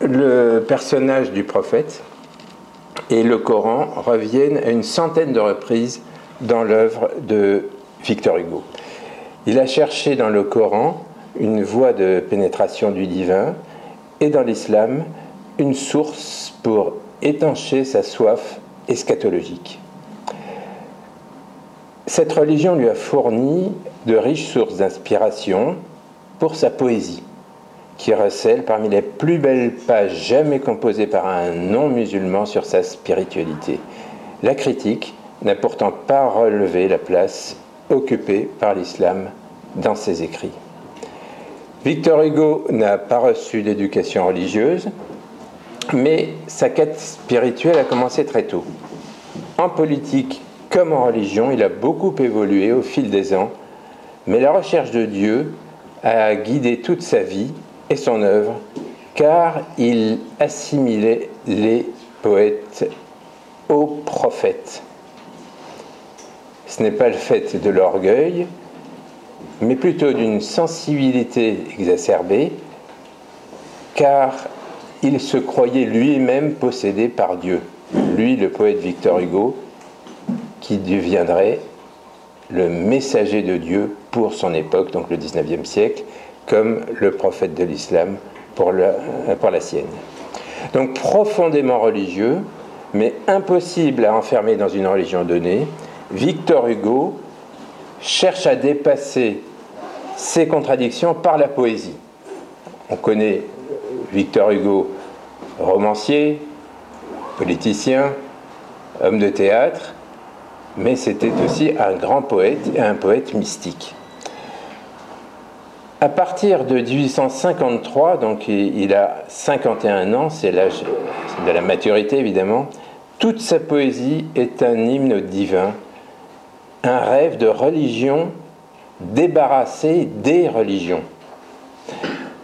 le personnage du prophète et le Coran reviennent à une centaine de reprises dans l'œuvre de Victor Hugo. Il a cherché dans le Coran une voie de pénétration du divin et dans l'islam une source pour étancher sa soif eschatologique. Cette religion lui a fourni de riches sources d'inspiration pour sa poésie, qui recèle parmi les plus belles pages jamais composées par un non-musulman sur sa spiritualité. La critique n'a pourtant pas relevé la place occupée par l'islam dans ses écrits. Victor Hugo n'a pas reçu d'éducation religieuse, mais sa quête spirituelle a commencé très tôt. En politique comme en religion, il a beaucoup évolué au fil des ans, mais la recherche de Dieu a guidé toute sa vie et son œuvre, car il assimilait les poètes aux prophètes. Ce n'est pas le fait de l'orgueil, mais plutôt d'une sensibilité exacerbée, car il se croyait lui-même possédé par Dieu. Lui, le poète Victor Hugo, qui deviendrait le messager de Dieu pour son époque, donc le XIXe siècle, comme le prophète de l'islam pour la sienne. Donc profondément religieux, mais impossible à enfermer dans une religion donnée, Victor Hugo cherche à dépasser ces contradictions par la poésie. On connaît Victor Hugo, romancier, politicien, homme de théâtre, mais c'était aussi un grand poète et un poète mystique. À partir de 1853, donc il a 51 ans, c'est l'âge de la maturité évidemment, toute sa poésie est un hymne divin, un rêve de religion débarrassé des religions.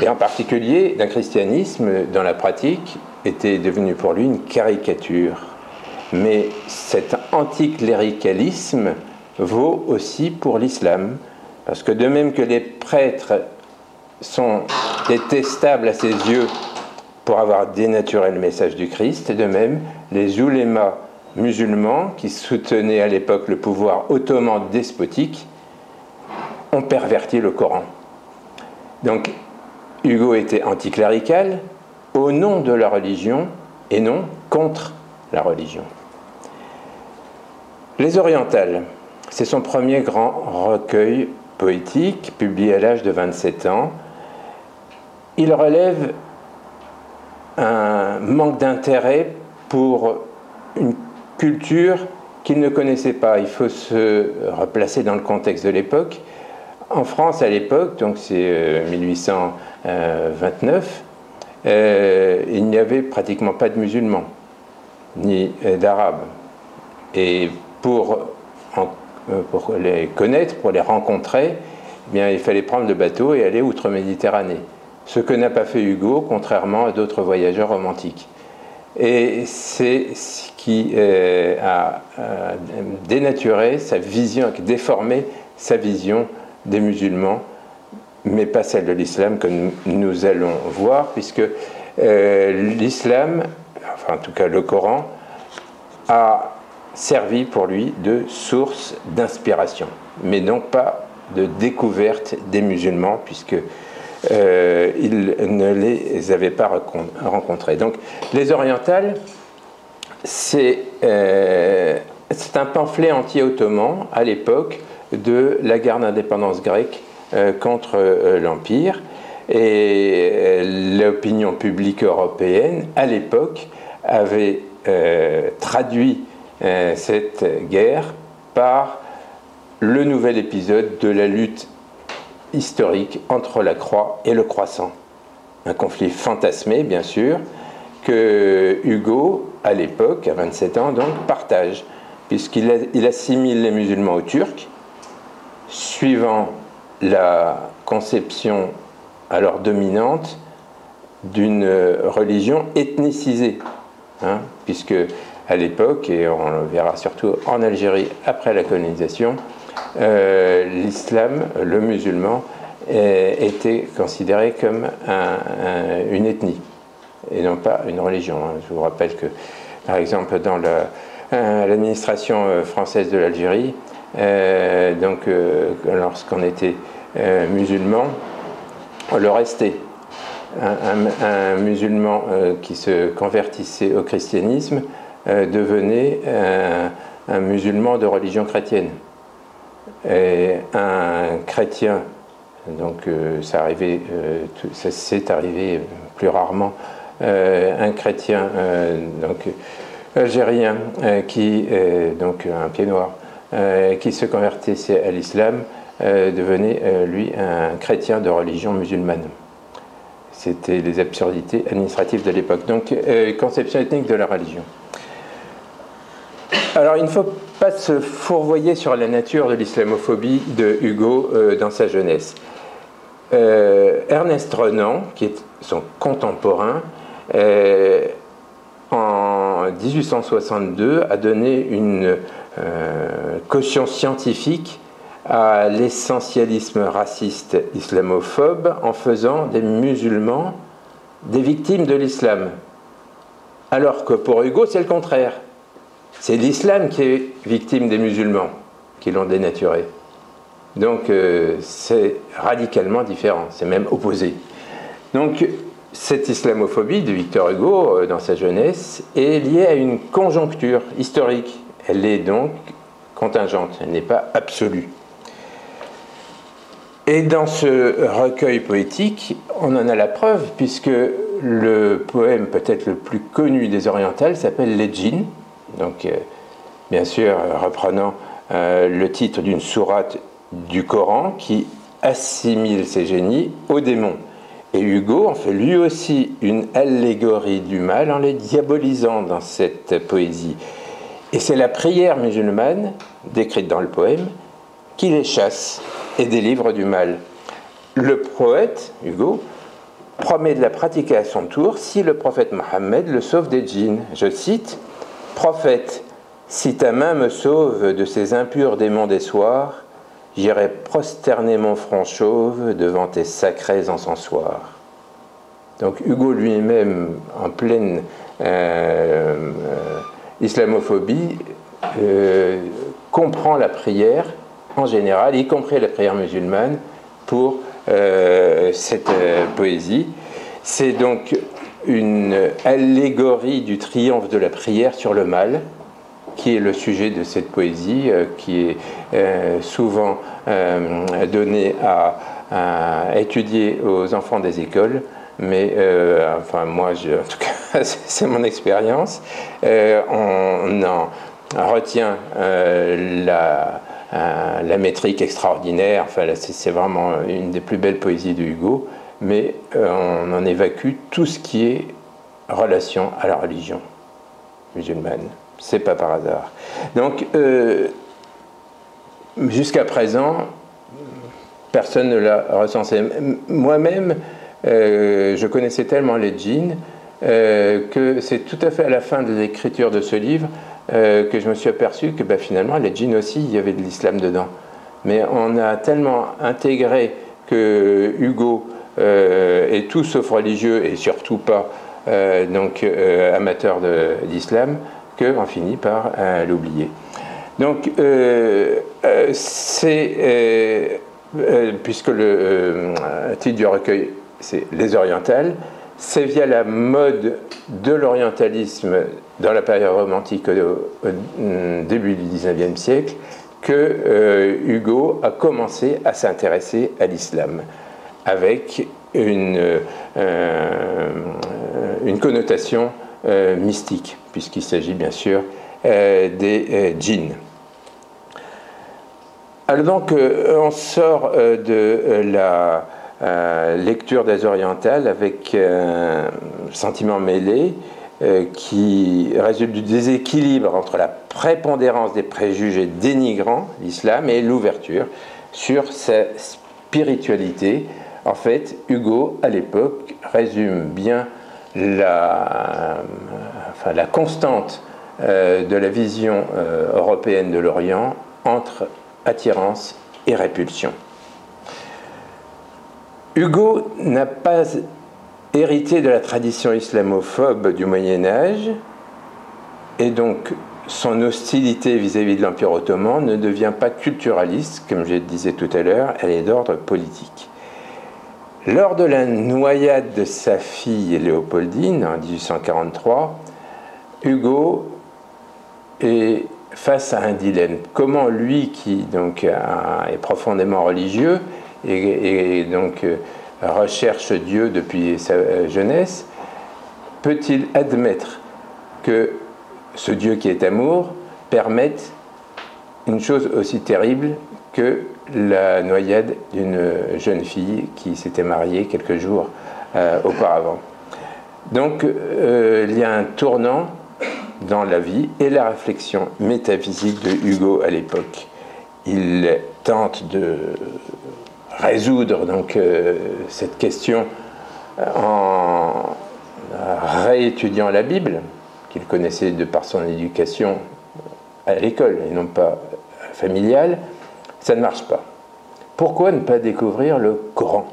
Et en particulier d'un christianisme dont la pratique était devenue pour lui une caricature. Mais cet anticléricalisme vaut aussi pour l'islam, parce que de même que les prêtres sont détestables à ses yeux pour avoir dénaturé le message du Christ, de même les oulémas musulmans qui soutenaient à l'époque le pouvoir ottoman despotique ont perverti le Coran. Donc Hugo était anticlérical au nom de la religion et non contre la religion. Les Orientales, c'est son premier grand recueil poétique, publié à l'âge de 27 ans. Il relève un manque d'intérêt pour une culture qu'il ne connaissait pas. Il faut se replacer dans le contexte de l'époque. En France, à l'époque, donc c'est 1829, il n'y avait pratiquement pas de musulmans, ni d'arabes. Et pour les connaître, pour les rencontrer, eh bien, il fallait prendre le bateau et aller outre-Méditerranée. Ce que n'a pas fait Hugo, contrairement à d'autres voyageurs romantiques. Et c'est ce qui a dénaturé sa vision, déformé sa vision des musulmans, mais pas celle de l'islam, comme nous allons voir, puisque l'islam, enfin en tout cas le Coran, a servi pour lui de source d'inspiration, mais non pas de découverte des musulmans, puisque il ne les avait pas rencontrés. Donc les Orientales, c'est un pamphlet anti-ottoman à l'époque de la guerre d'indépendance grecque contre l'Empire, et l'opinion publique européenne à l'époque avait traduit cette guerre par le nouvel épisode de la lutte historique entre la croix et le croissant. Un conflit fantasmé, bien sûr, que Hugo, à l'époque, à 27 ans, donc, partage, puisqu'il assimile les musulmans aux Turcs, suivant la conception alors dominante d'une religion ethnicisée, puisque à l'époque, et on le verra surtout en Algérie après la colonisation, l'islam, le musulman, était considéré comme une ethnie. et non pas une religion. Je vous rappelle que, par exemple, dans l'administration française de l'Algérie, lorsqu'on était musulman, on le restait. Un musulman qui se convertissait au christianisme devenait un musulman de religion chrétienne. Et un chrétien, donc ça s'est arrivé plus rarement, un chrétien algérien donc un pied noir, qui se convertissait à l'islam devenait lui un chrétien de religion musulmane. C'était les absurdités administratives de l'époque. Donc, conception ethnique de la religion. Alors, il ne faut pas se fourvoyer sur la nature de l'islamophobie de Hugo dans sa jeunesse. Ernest Renan, qui est son contemporain, en 1862 a donné une caution scientifique à l'essentialisme raciste islamophobe en faisant des musulmans des victimes de l'islam. Alors que pour Hugo, c'est le contraire. C'est l'islam qui est victime des musulmans, qui l'ont dénaturé. Donc c'est radicalement différent, c'est même opposé. Donc cette islamophobie de Victor Hugo dans sa jeunesse est liée à une conjoncture historique. Elle est donc contingente, elle n'est pas absolue. Et dans ce recueil poétique, on en a la preuve, puisque le poème peut-être le plus connu des orientales s'appelle Les Djinns, donc bien sûr reprenant le titre d'une sourate du Coran qui assimile ces génies aux démons. Et Hugo en fait lui aussi une allégorie du mal en les diabolisant dans cette poésie. Et c'est la prière musulmane, décrite dans le poème, qui les chasse et délivre du mal. Le poète, Hugo, promet de la pratiquer à son tour si le prophète Mohammed le sauve des djinns. Je cite, « Prophète, si ta main me sauve de ces impurs démons des soirs, j'irai prosterner mon front chauve devant tes sacrés encensoirs. » Donc Hugo lui-même, en pleine islamophobie, comprend la prière en général, y compris la prière musulmane, pour cette poésie. C'est donc une allégorie du triomphe de la prière sur le mal, qui est le sujet de cette poésie, qui est souvent donnée à étudier aux enfants des écoles. Mais enfin moi, en tout cas, c'est mon expérience. On en retient la métrique extraordinaire. Enfin, c'est vraiment une des plus belles poésies de Hugo. Mais on en évacue tout ce qui est relation à la religion musulmane. C'est pas par hasard. Donc, jusqu'à présent, personne ne l'a recensé. Moi-même, je connaissais tellement les djinns que c'est tout à fait à la fin de l'écriture de ce livre que je me suis aperçu que finalement, les djinns aussi, il y avait de l'islam dedans. Mais on a tellement intégré que Hugo est tout sauf religieux et surtout pas amateur d'islam, qu'on finit par l'oublier. Donc, puisque le titre du recueil, c'est Les Orientales, c'est via la mode de l'orientalisme dans la période romantique au début du XIXe siècle que Hugo a commencé à s'intéresser à l'islam, avec une connotation mystique, puisqu'il s'agit bien sûr des djinns. Alors donc, on sort de la lecture des orientales avec un sentiment mêlé qui résulte du déséquilibre entre la prépondérance des préjugés dénigrant l'islam et l'ouverture sur sa spiritualité. En fait, Hugo, à l'époque, résume bien la constante de la vision européenne de l'Orient entre attirance et répulsion. Hugo n'a pas hérité de la tradition islamophobe du Moyen-Âge, et donc son hostilité vis-à-vis de l'Empire ottoman ne devient pas culturaliste, comme je le disais tout à l'heure, elle est d'ordre politique. Lors de la noyade de sa fille Léopoldine en 1843, Hugo est face à un dilemme. Comment lui, qui donc est profondément religieux et donc recherche Dieu depuis sa jeunesse, peut-il admettre que ce Dieu qui est amour permette une chose aussi terrible que la noyade d'une jeune fille qui s'était mariée quelques jours auparavant. Donc il y a un tournant dans la vie et la réflexion métaphysique de Hugo à l'époque. Il tente de résoudre donc cette question en réétudiant la Bible, qu'il connaissait de par son éducation à l'école et non pas familiale. Ça ne marche pas. Pourquoi ne pas découvrir le Coran?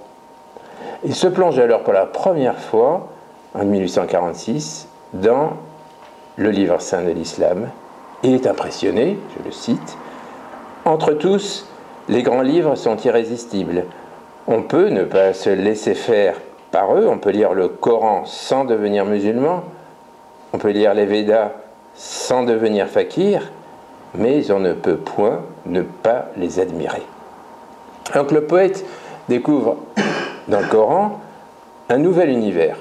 Il se plonge alors pour la première fois, en 1846, dans le livre saint de l'islam. Il est impressionné, je le cite, « Entre tous, les grands livres sont irrésistibles. On peut ne pas se laisser faire par eux, on peut lire le Coran sans devenir musulman, on peut lire les Védas sans devenir fakir, mais on ne peut point ne pas les admirer. » Donc le poète découvre dans le Coran un nouvel univers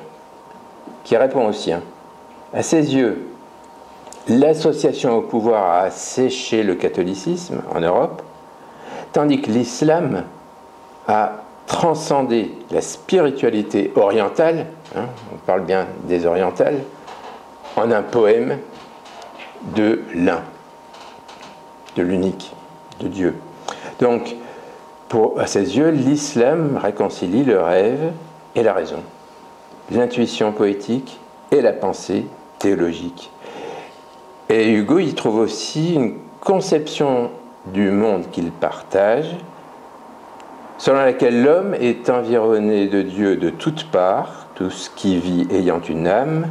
qui répond au sien. À ses yeux, l'association au pouvoir a asséché le catholicisme en Europe, tandis que l'islam a transcendé la spiritualité orientale, on parle bien des orientales, en un poème de l'un, de l'unique, de Dieu. Donc, à ses yeux, l'islam réconcilie le rêve et la raison, l'intuition poétique et la pensée théologique. Et Hugo y trouve aussi une conception du monde qu'il partage, selon laquelle l'homme est environné de Dieu de toutes parts, tout ce qui vit ayant une âme,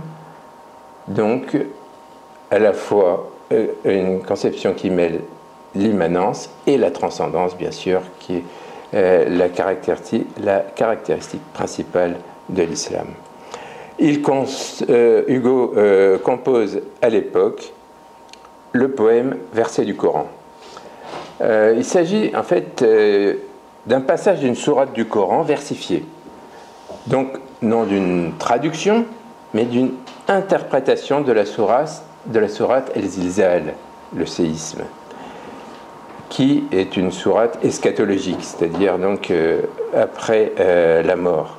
donc à la fois une conception qui mêle l'immanence et la transcendance, bien sûr, qui est la caractéristique principale de l'islam. Hugo compose à l'époque le poème Versets du Coran. Il s'agit en fait d'un passage d'une sourate du Coran versifiée. Donc non d'une traduction, mais d'une interprétation de la sourate El-Zilzal, le séisme, qui est une sourate eschatologique, c'est-à-dire donc après la mort.